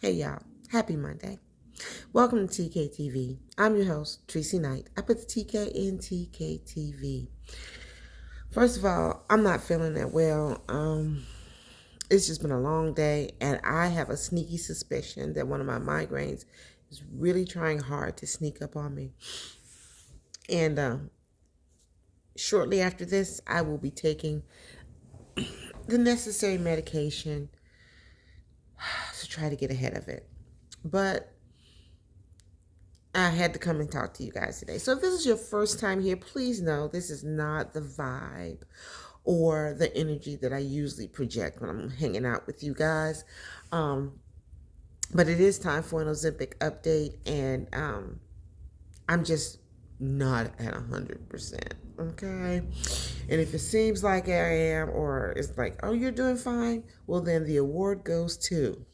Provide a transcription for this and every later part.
Hey y'all, happy Monday. Welcome to TKTV. I'm your host, Tracy Knight. I put the TK in TKTV. First of all, I'm not feeling that well. It's just been a long day, and I have a sneaky suspicion that one of my migraines is really trying hard to sneak up on me. And shortly after this, I will be taking the necessary medication to try to get ahead of it. But I had to come and talk to you guys today. So if this is your first time here, please know this is not the vibe or the energy that I usually project when I'm hanging out with you guys. But it is time for an Ozempic update, and I'm just not at 100%. Okay. And if it seems like I am, or it's like, oh, you're doing fine, well, then the award goes to.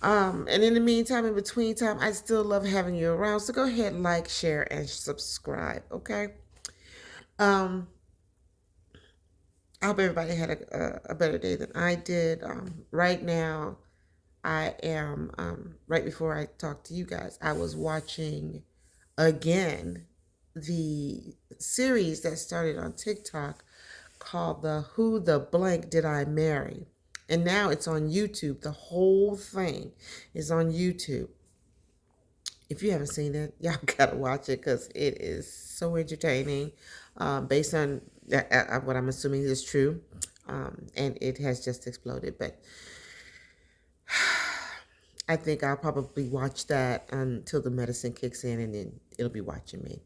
And in the meantime, in between time, I still love having you around. So go ahead, like, share, and subscribe. Okay. Um, I hope everybody had a better day than I did. Right now, I am right before I talk to you guys, I was watching again the series that started on TikTok called the Who the Blank Did I Marry? And now it's on YouTube. The whole thing is on YouTube. If you haven't seen it, y'all gotta watch it because it is so entertaining, based on what I'm assuming is true, and it has just exploded. But I think I'll probably watch that until the medicine kicks in, and then it'll be watching me.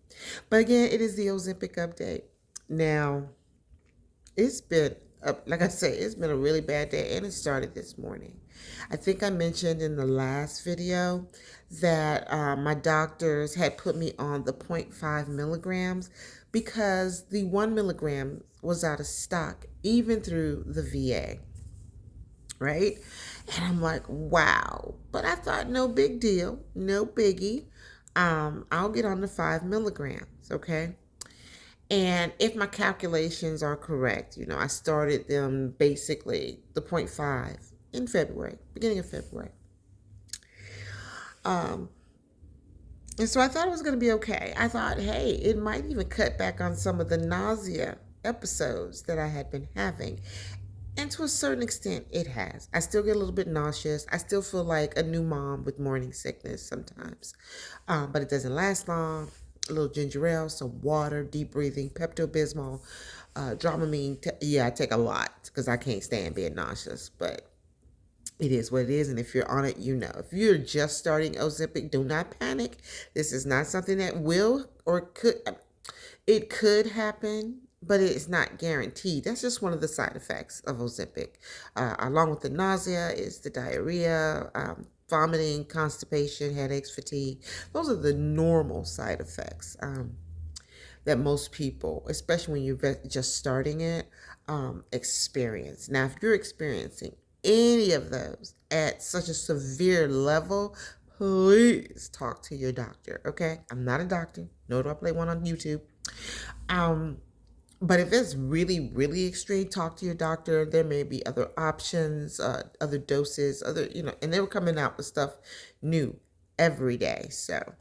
But again, it is the Ozempic update. Now, it's been, like I said, it's been a really bad day, and it started this morning. I think I mentioned in the last video that my doctors had put me on the 0.5 milligrams because the 1 milligram was out of stock, even through the VA, right? And I'm like, wow. But I thought, no big deal, no biggie. I'll get on the 5 milligrams, okay? And if my calculations are correct, I started them basically the 0.5 in February, beginning of February. And so I thought it was going to be okay. I thought, hey, it might even cut back on some of the nausea episodes that I had been having. And to a certain extent, it has. I still get a little bit nauseous. I still feel like a new mom with morning sickness sometimes. But it doesn't last long. A little ginger ale, some water, deep breathing, Pepto-Bismol, Dramamine. I take a lot because I can't stand being nauseous. But it is what it is, and if you're on it, you know. If you're just starting Ozempic, do not panic. This is not something that will or could. It could happen, but it's not guaranteed. That's just one of the side effects of Ozempic. Along with the nausea is the diarrhea, vomiting, constipation, headaches, fatigue. Those are the normal side effects that most people, especially when you're just starting it, experience. Now, if you're experiencing any of those at such a severe level, please talk to your doctor, okay? I'm not a doctor, nor do I play one on YouTube. But if it's really, really extreme, talk to your doctor. There may be other options, other doses, and they were coming out with stuff new every day. So,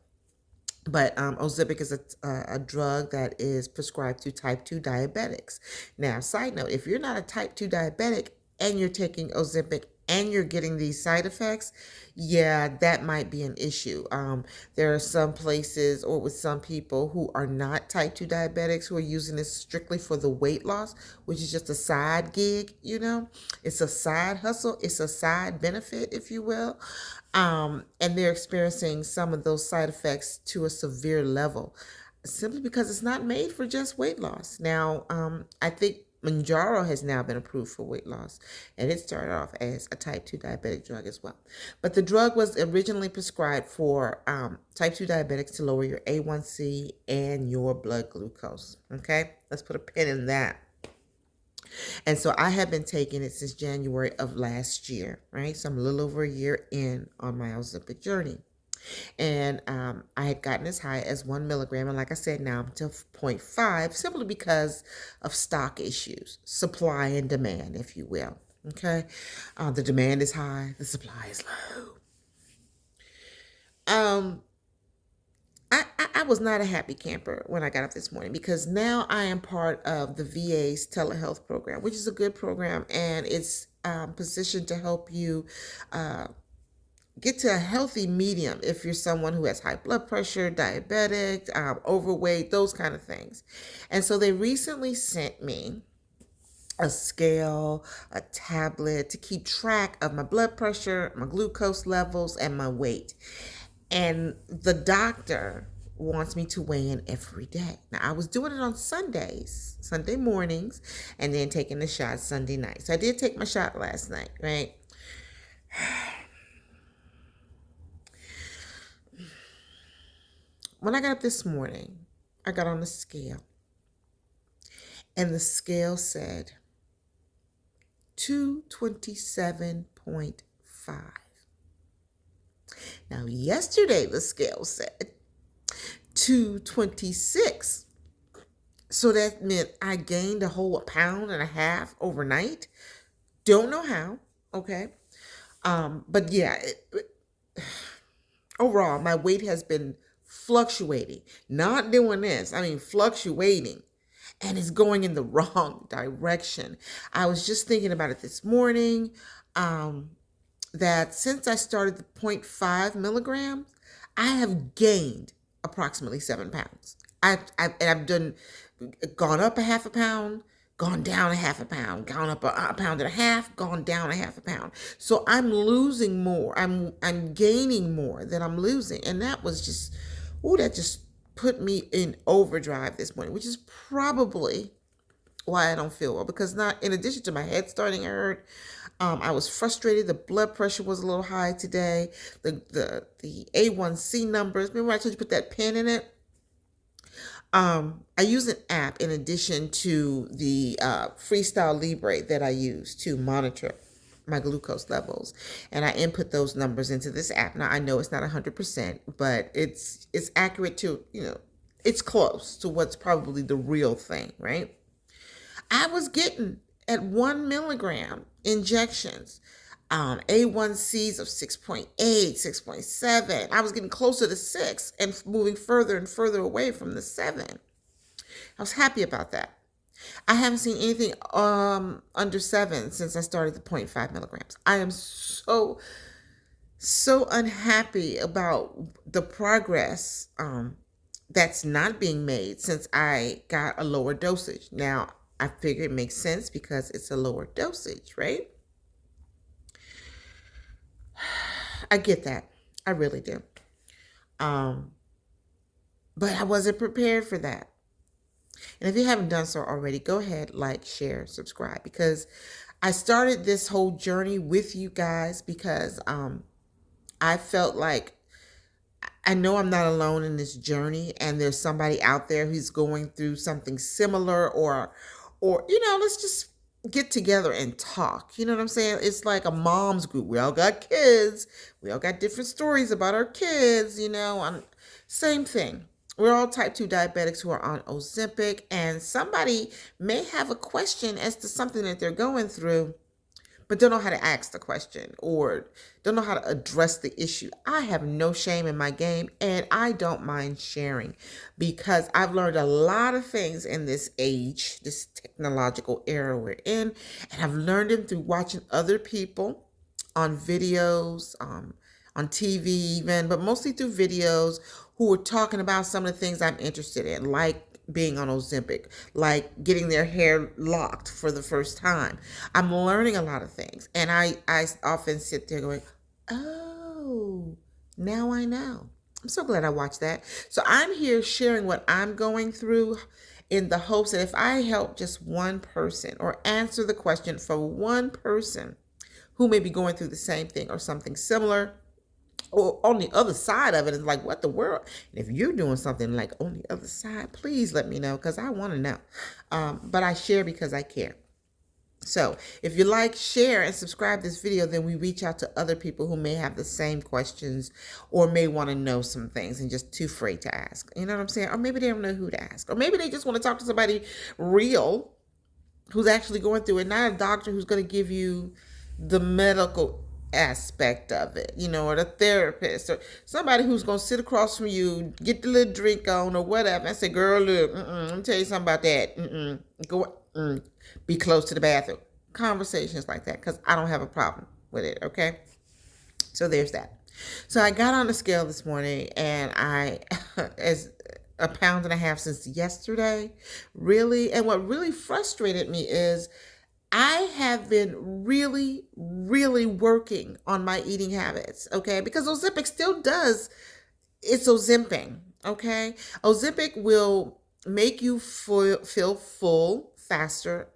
but Ozempic is a drug that is prescribed to type 2 diabetics. Now, side note, if you're not a type 2 diabetic and you're taking Ozempic and you're getting these side effects, yeah, that might be an issue. There are some places or with some people who are not type 2 diabetics who are using this strictly for the weight loss, which is just a side gig, It's a side hustle. It's a side benefit, if you will. And they're experiencing some of those side effects to a severe level simply because it's not made for just weight loss. Now, I think Manjaro has now been approved for weight loss, and it started off as a type 2 diabetic drug as well. But the drug was originally prescribed for type 2 diabetics to lower your A1C and your blood glucose. Okay, let's put a pin in that. And so I have been taking it since January of last year, right? So I'm a little over a year in on my Ozempic journey. And I had gotten as high as 1 milligram. And like I said, now I'm to 0.5, simply because of stock issues, supply and demand, if you will. Okay. The demand is high, the supply is low. Um, I was not a happy camper when I got up this morning because now I am part of the VA's telehealth program, which is a good program, and it's positioned to help you uh, get to a healthy medium if you're someone who has high blood pressure, diabetic, overweight, those kind of things. And so they recently sent me a scale, a tablet to keep track of my blood pressure, my glucose levels, and my weight. And the doctor wants me to weigh in every day. Now, I was doing it on Sundays, Sunday mornings, and then taking the shot Sunday night. So I did take my shot last night, right? When I got up this morning, I got on the scale, and the scale said 227.5. Now, yesterday the scale said 226. So that meant I gained a whole pound and a half overnight. Don't know how, okay? But yeah, overall, my weight has been fluctuating. Not doing this, I mean fluctuating. And it's going in the wrong direction. I was just thinking about it this morning. That since I started the 0.5 milligrams, I have gained approximately 7 pounds. I've gone up a half a pound, gone down a half a pound, gone up a pound and a half, gone down a half a pound. So I'm losing more. I'm gaining more than I'm losing, and that was just, that just put me in overdrive this morning, which is probably why I don't feel well, because not in addition to my head starting to hurt, I was frustrated. The blood pressure was a little high today. The A1C numbers. Remember I told you put that pin in it? I use an app in addition to the Freestyle Libre that I use to monitor my glucose levels, and I input those numbers into this app. Now I know it's not 100%, but it's accurate to, it's close to what's probably the real thing, right? I was getting at 1 milligram injections, A1Cs of 6.8, 6.7. I was getting closer to 6 and moving further and further away from the 7. I was happy about that. I haven't seen anything under 7 since I started the 0.5 milligrams. I am so unhappy about the progress that's not being made since I got a lower dosage. Now, I figure it makes sense because it's a lower dosage, right? I get that. I really do. But I wasn't prepared for that. And if you haven't done so already, go ahead, like, share, subscribe, because I started this whole journey with you guys because I felt like I know I'm not alone in this journey, and there's somebody out there who's going through something similar, or let's just get together and talk. You know what I'm saying? It's like a mom's group. We all got kids. We all got different stories about our kids, same thing. We're all type 2 diabetics who are on Ozempic, and somebody may have a question as to something that they're going through, but don't know how to ask the question or don't know how to address the issue. I have no shame in my game, and I don't mind sharing because I've learned a lot of things in this age, this technological era we're in, and I've learned them through watching other people on videos, on TV even, but mostly through videos who are talking about some of the things I'm interested in, like being on Ozempic, like getting their hair locked for the first time. I'm learning a lot of things, and I often sit there going, oh, now I know. I'm so glad I watched that. So I'm here sharing what I'm going through in the hopes that if I help just one person or answer the question for one person who may be going through the same thing or something similar, or on the other side of it is like, what the world? And if you're doing something like on the other side, please let me know because I want to know. But I share because I care. So if you like, share, and subscribe this video, then we reach out to other people who may have the same questions or may want to know some things and just too afraid to ask. You know what I'm saying? Or maybe they don't know who to ask. Or maybe they just want to talk to somebody real who's actually going through it, not a doctor who's going to give you the medical aspect of it, or the therapist or somebody who's going to sit across from you, get the little drink on or whatever, and say, girl, look, let me tell you something about that. Go, be close to the bathroom. Conversations like that, because I don't have a problem with it, okay? So there's that. So I got on the scale this morning, and I, as a pound and a half since yesterday, really. And what really frustrated me is I have been really, really working on my eating habits, okay? Because Ozempic still does its Ozemping, okay? Ozempic will make you feel full faster,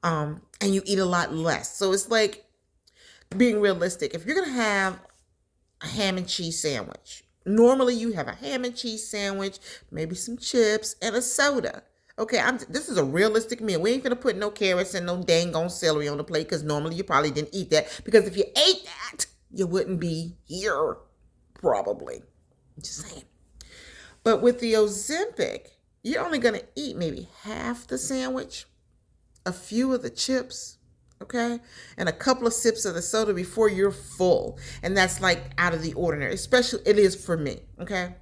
and you eat a lot less. So it's like being realistic. If you're going to have a ham and cheese sandwich, normally you have a ham and cheese sandwich, maybe some chips, and a soda. Okay, this is a realistic meal. We ain't gonna put no carrots and no dang on celery on the plate, because normally you probably didn't eat that. Because if you ate that, you wouldn't be here, probably. Just saying. But with the Ozempic, you're only gonna eat maybe half the sandwich, a few of the chips, okay, and a couple of sips of the soda before you're full. And that's like out of the ordinary, especially it is for me, okay?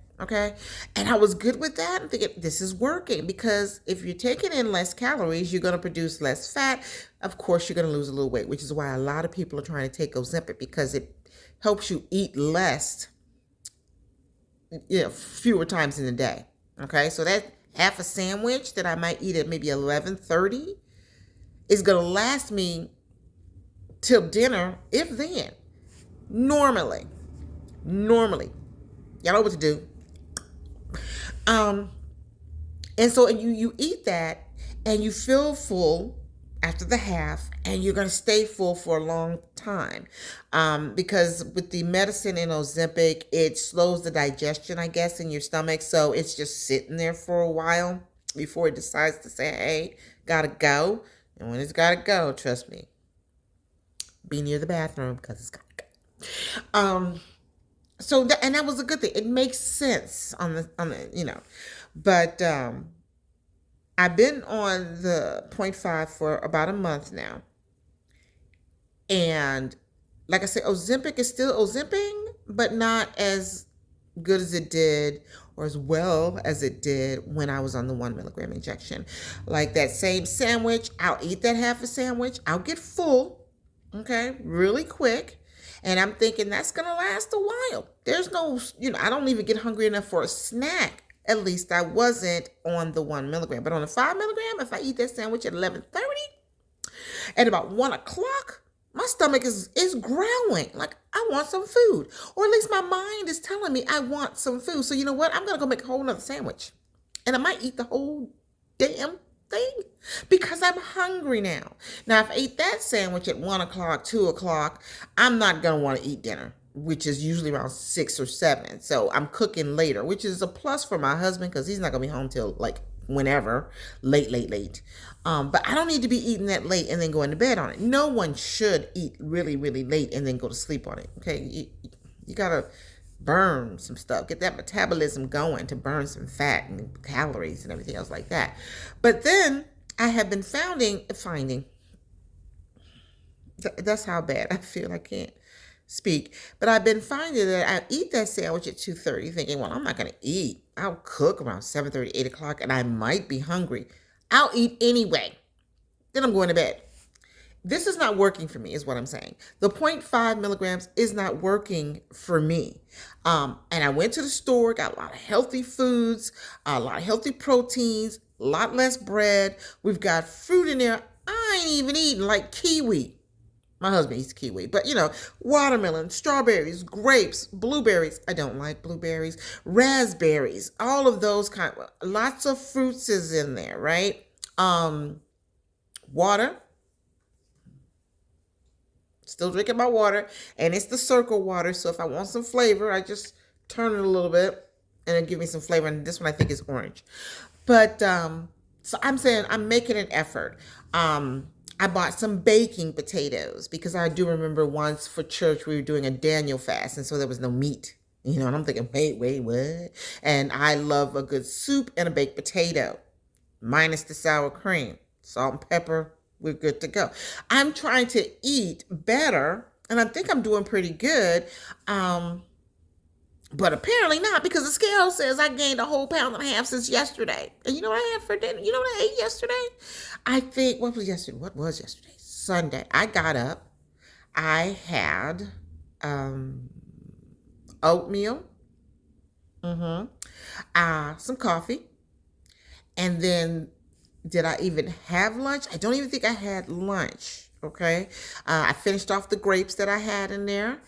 And I was good with that. I'm thinking, this is working, because if you're taking in less calories, you're going to produce less fat. Of course, you're going to lose a little weight, which is why a lot of people are trying to take Ozempic, because it helps you eat less, fewer times in a day. Okay, so that half a sandwich that I might eat at maybe 11:30 is going to last me till dinner, if then. Normally. Y'all know what to do. And so you eat that, and you feel full after the half, and you're going to stay full for a long time. Because with the medicine in Ozempic, it slows the digestion, I guess, in your stomach. So it's just sitting there for a while before it decides to say, hey, gotta go. And when it's gotta go, trust me, be near the bathroom, because it's gotta go. So that was a good thing. It makes sense on the. But I've been on the 0.5 for about a month now. And like I said, Ozempic is still Ozemping, but not as good as it did, or as well as it did when I was on the 1 milligram injection. Like that same sandwich, I'll eat that half a sandwich. I'll get full, okay, really quick. And I'm thinking that's going to last a while. There's no, I don't even get hungry enough for a snack. At least I wasn't on the 1 milligram. But on the 5 milligram, if I eat that sandwich at 11:30, at about 1 o'clock, my stomach is growling. Like, I want some food. Or at least my mind is telling me I want some food. So you know what? I'm going to go make a whole nother sandwich. And I might eat the whole damn thing, because I'm hungry now. Now, if I eat that sandwich at 1 o'clock, 2 o'clock, I'm not going to want to eat dinner, which is usually around 6 or 7. So I'm cooking later, which is a plus for my husband, because he's not going to be home till like whenever, late. But I don't need to be eating that late and then going to bed on it. No one should eat really, really late and then go to sleep on it. Okay, you got to burn some stuff, get that metabolism going to burn some fat and calories and everything else like that. But then I have been finding that's how bad I feel. I can't speak, but I've been finding that I eat that sandwich at 2:30 thinking, well, I'm not going to eat. I'll cook around 7:30, 8 o'clock, and I might be hungry. I'll eat anyway. Then I'm going to bed. This is not working for me, is what I'm saying. The 0.5 milligrams is not working for me. And I went to the store, got a lot of healthy foods, a lot of healthy proteins, a lot less bread. We've got fruit in there. I ain't even eating, like kiwi. My husband eats kiwi, but watermelon, strawberries, grapes, blueberries. I don't like blueberries, raspberries, all of those lots of fruits is in there, right? Water. Still drinking my water, and it's the circle water. So if I want some flavor, I just turn it a little bit, and it give me some flavor. And this one I think is orange. But so I'm saying I'm making an effort. I bought some baking potatoes, because I do remember once for church we were doing a Daniel fast, and so there was no meat. And I'm thinking, wait, what? And I love a good soup and a baked potato, minus the sour cream, salt and pepper. We're good to go. I'm trying to eat better, and I think I'm doing pretty good. Um, but apparently not, because the scale says I gained a whole pound and a half since yesterday. And you know what I had for dinner? You know what I ate yesterday? I think, what was yesterday? What was yesterday? Sunday. I got up. I had um, oatmeal, mm-hmm, some coffee, and then did I even have lunch? I don't even think I had lunch. Okay. I finished off the grapes that I had in there.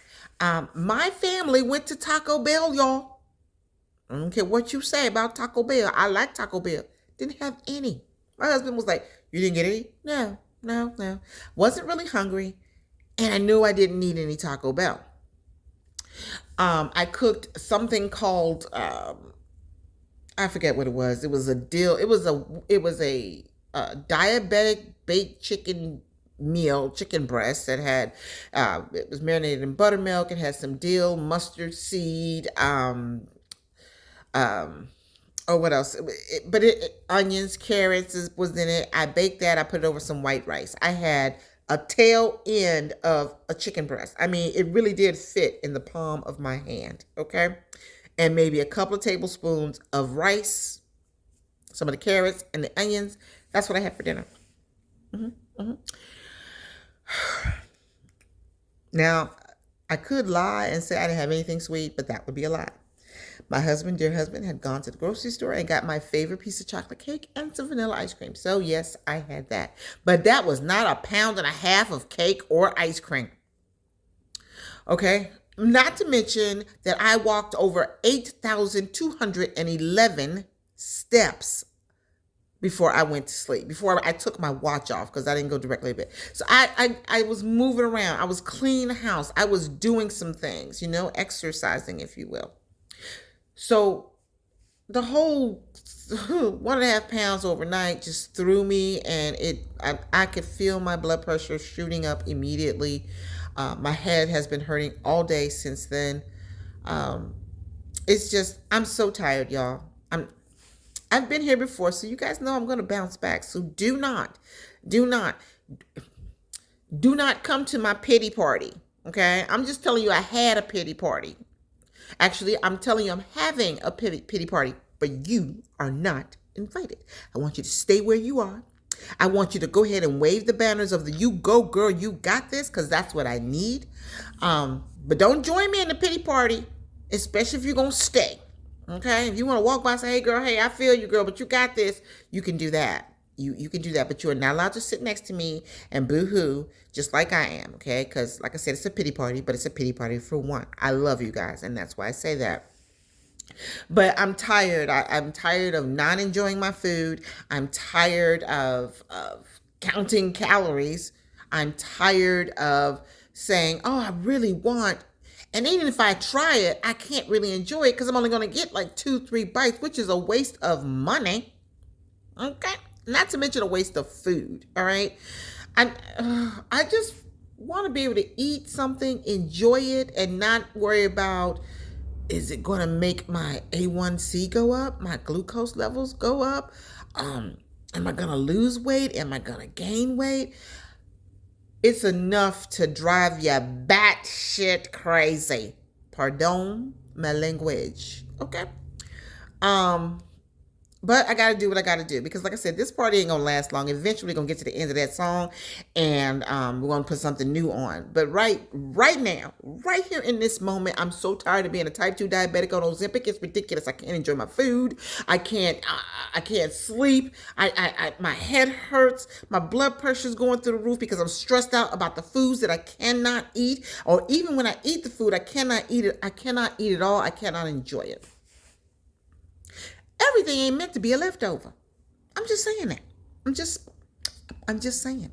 My family went to Taco Bell, y'all. I don't care what you say about Taco Bell. I like Taco Bell. Didn't have any. My husband was like, "You didn't get any?" No, no, no. Wasn't really hungry. And I knew I didn't need any Taco Bell. I cooked something called I forget what it was. It was a deal. It was a diabetic baked chicken meal, chicken breast that had it was marinated in buttermilk. It had some dill, mustard seed, um, oh, what else? Onions, carrots was in it. I baked that. I put it over some white rice. I had a tail end of a chicken breast. I mean, it really did fit in the palm of my hand. Okay, and maybe a couple of tablespoons of rice, some of the carrots and the onions. That's what I had for dinner. Hmm. Hmm. Now, I could lie and say I didn't have anything sweet, but that would be a lie. My husband, dear husband, had gone to the grocery store and got my favorite piece of chocolate cake and some vanilla ice cream. So, yes, I had that. But that was not a pound and a half of cake or ice cream. Okay? Not to mention that I walked over 8,211 steps before I went to sleep, before I took my watch off, because I didn't go directly to bed. So I was moving around. I was cleaning the house. I was doing some things, exercising, if you will. So the whole 1.5 pounds overnight just threw me, and I could feel my blood pressure shooting up immediately. My head has been hurting all day since then. Um, it's just, I'm so tired, y'all. I've been here before, so you guys know I'm going to bounce back. So do not, do not come to my pity party. Okay, I'm just telling you, I had a pity party. Actually, I'm telling you, I'm having a pity party, but you are not invited. I want you to stay where you are. I want you to go ahead and wave the banners of the "You Go Girl, You Got This," because that's what I need. But don't join me in the pity party, especially if you're going to stay. Okay? If you want to walk by and say, "Hey, girl, hey, I feel you, girl, but you got this," you can do that. You can do that, but you are not allowed to sit next to me and boo-hoo just like I am, okay? Because, like I said, it's a pity party, but it's a pity party for one. I love you guys, and that's why I say that. But I'm tired. I'm tired of not enjoying my food. I'm tired of counting calories. I'm tired of saying, "Oh, I really want," and even if I try it, I can't really enjoy it because I'm only going to get like 2, 3 bites, which is a waste of money. Okay, not to mention a waste of food. All right, I just want to be able to eat something, enjoy it, and not worry about, is it going to make my A1C go up, my glucose levels go up? Am I going to lose weight? Am I going to gain weight? It's enough to drive you batshit crazy. Pardon my language. Okay. Um, but I gotta do what I gotta do, because, like I said, this party ain't gonna last long. Eventually, we're gonna get to the end of that song, and we're gonna put something new on. But right now, right here in this moment, I'm so tired of being a type 2 diabetic on Ozempic. It's ridiculous. I can't enjoy my food. I can't sleep. My head hurts. My blood pressure's going through the roof because I'm stressed out about the foods that I cannot eat, or even when I eat the food, I cannot eat it. I cannot eat it all. I cannot enjoy it. Everything ain't meant to be a leftover. I'm just saying that. I'm just saying.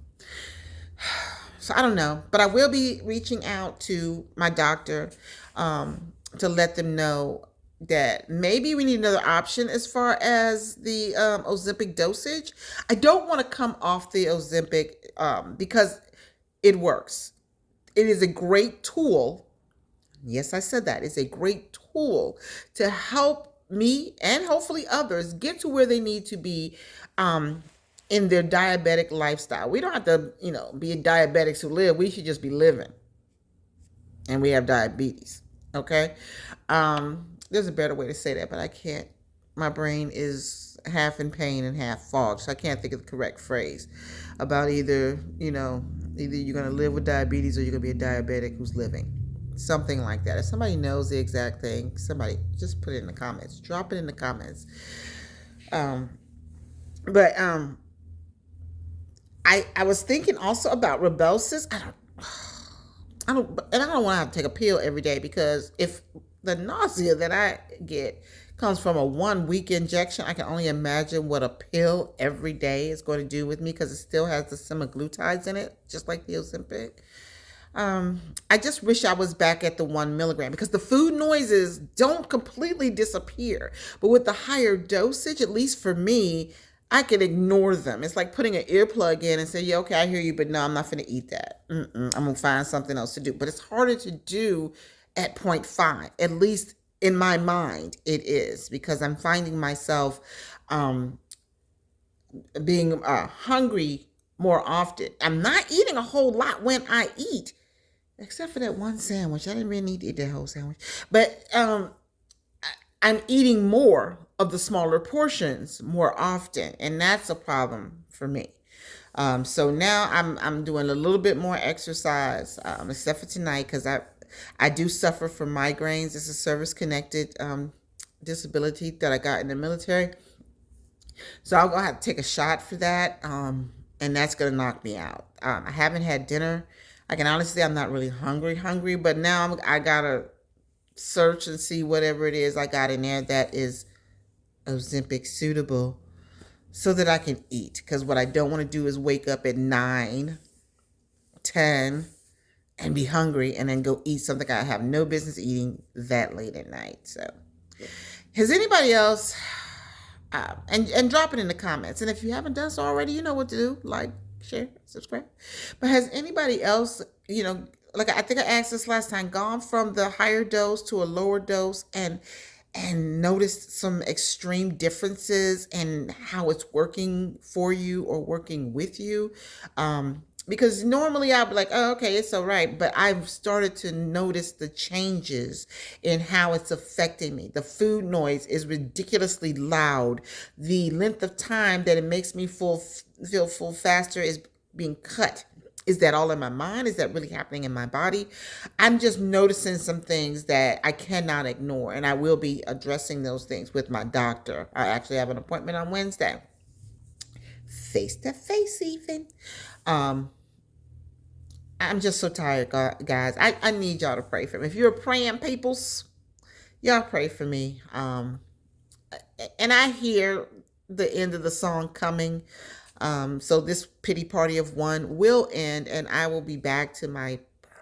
So I don't know, but I will be reaching out to my doctor to let them know that maybe we need another option as far as the Ozempic dosage. I don't want to come off the Ozempic because it works. It is a great tool. Yes, I said that. It's a great tool to help me and hopefully others get to where they need to be, in their diabetic lifestyle. We don't have to, be diabetics who live. We should just be living. And we have diabetes. Okay. There's a better way to say that, but I can't. My brain is half in pain and half fogged, so I can't think of the correct phrase about either you're going to live with diabetes or you're going to be a diabetic who's living. Something like that. If somebody knows the exact thing, somebody just put it in the comments. Drop it in the comments. But I was thinking also about Rybelsus. And I don't want to have to take a pill every day, because if the nausea that I get comes from a 1 week injection, I can only imagine what a pill every day is going to do with me, because it still has the semaglutides in it, just like the Ozempic. I just wish I was back at the 1 milligram, because the food noises don't completely disappear. But with the higher dosage, at least for me, I can ignore them. It's like putting an earplug in and say, yeah, okay, I hear you, but no, I'm not going to eat that. I'm going to find something else to do. But it's harder to do at 0.5, at least in my mind it is, because I'm finding myself being hungry more often. I'm not eating a whole lot when I eat, except for that one sandwich. I didn't really need to eat that whole sandwich. But I'm eating more of the smaller portions more often, and that's a problem for me. So now I'm doing a little bit more exercise, except for tonight, because I do suffer from migraines. It's a service-connected disability that I got in the military. So I'll go have to take a shot for that, and that's going to knock me out. I haven't had dinner. I can honestly say I'm not really hungry, but now I got to search and see whatever it is I got in there that is Ozempic suitable, so that I can eat. Because what I don't want to do is wake up at 9, 10, and be hungry and then go eat something I have no business eating that late at night. So has anybody else, and drop it in the comments. And if you haven't done so already, you know what to do. Like, share, subscribe. But has anybody else, like I think I asked this last time, gone from the higher dose to a lower dose and noticed some extreme differences in how it's working for you or working with you? Because normally I'd be like, oh, okay, it's all right. But I've started to notice the changes in how it's affecting me. The food noise is ridiculously loud. The length of time that it makes me feel full faster is being cut. Is that all in my mind? Is that really happening in my body? I'm just noticing some things that I cannot ignore, and I will be addressing those things with my doctor. I actually have an appointment on Wednesday, face to face even. I'm just so tired, guys. I need y'all to pray for me. If you're praying peoples, y'all pray for me. And I hear the end of the song coming. So this pity party of one will end, and I will be back to my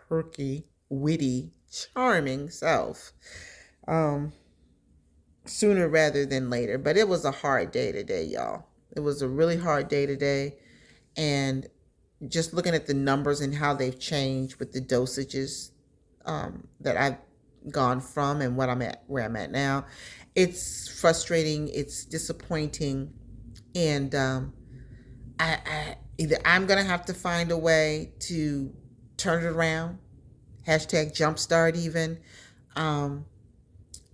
perky, witty, charming self sooner rather than later. But it was a hard day today, y'all. It was a really hard day today. And just looking at the numbers and how they've changed with the dosages that I've gone from and where I'm at now, it's frustrating. It's disappointing. And either I'm going to have to find a way to turn it around, #jumpstart even, and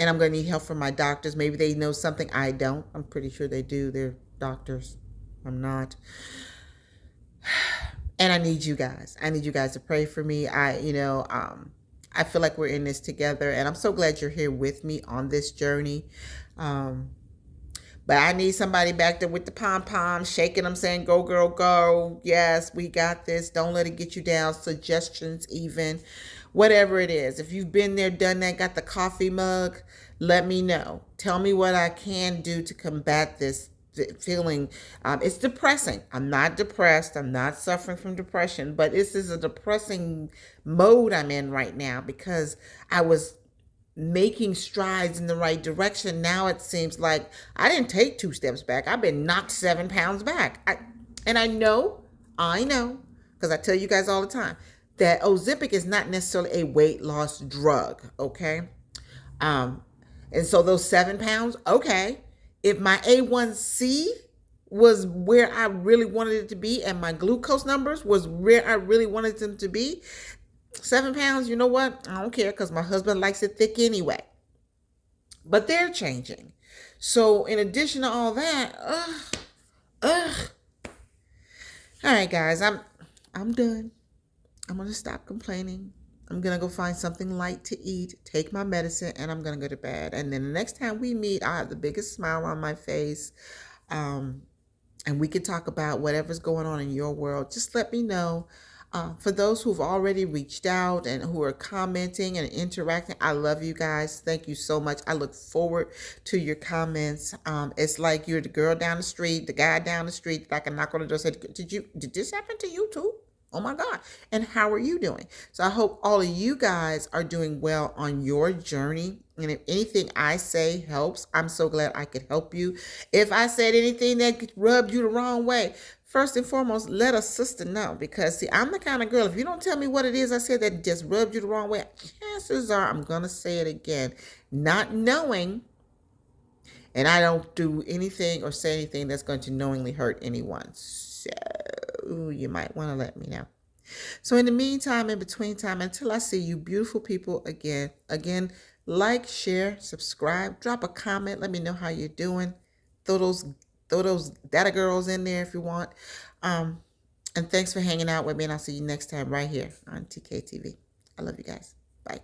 I'm going to need help from my doctors. Maybe they know something I don't. I'm pretty sure they do. They're doctors. I'm not. And I need you guys. I need you guys to pray for me. I feel like we're in this together, and I'm so glad you're here with me on this journey. But I need somebody back there with the pom-poms, shaking them, saying, go, girl, go. Yes, we got this. Don't let it get you down. Suggestions even. Whatever it is. If you've been there, done that, got the coffee mug, let me know. Tell me what I can do to combat this feeling. It's depressing. I'm not depressed. I'm not suffering from depression. But this is a depressing mode I'm in right now, because I was making strides in the right direction. Now it seems like I didn't take 2 steps back. I've been knocked 7 pounds back. I know, because I tell you guys all the time that Ozempic is not necessarily a weight loss drug, okay? And so those 7 pounds, okay. If my A1C was where I really wanted it to be, and my glucose numbers was where I really wanted them to be. 7 pounds, you know what? I don't care because my husband likes it thick anyway. But they're changing. So in addition to all that, ugh. All right, guys, I'm done. I'm gonna stop complaining. I'm gonna go find something light to eat, take my medicine, and I'm gonna go to bed. And then the next time we meet, I have the biggest smile on my face. Um, and we can talk about whatever's going on in your world. Just let me know. For those who've already reached out and who are commenting and interacting, I love you guys. Thank you so much. I look forward to your comments. It's like you're the girl down the street, the guy down the street that I can knock on the door and say, did this happen to you too? Oh my God. And how are you doing? So I hope all of you guys are doing well on your journey. And if anything I say helps, I'm so glad I could help you. If I said anything that rubbed you the wrong way, first and foremost, let a sister know. Because, see, I'm the kind of girl, if you don't tell me what it is I said that just rubbed you the wrong way, chances are I'm going to say it again. Not knowing, and I don't do anything or say anything that's going to knowingly hurt anyone. So you might want to let me know. So in the meantime, in between time, until I see you beautiful people again, like, share, subscribe, drop a comment. Let me know how you're doing. Throw those data girls in there if you want. And thanks for hanging out with me, and I'll see you next time right here on TKTV. I love you guys. Bye.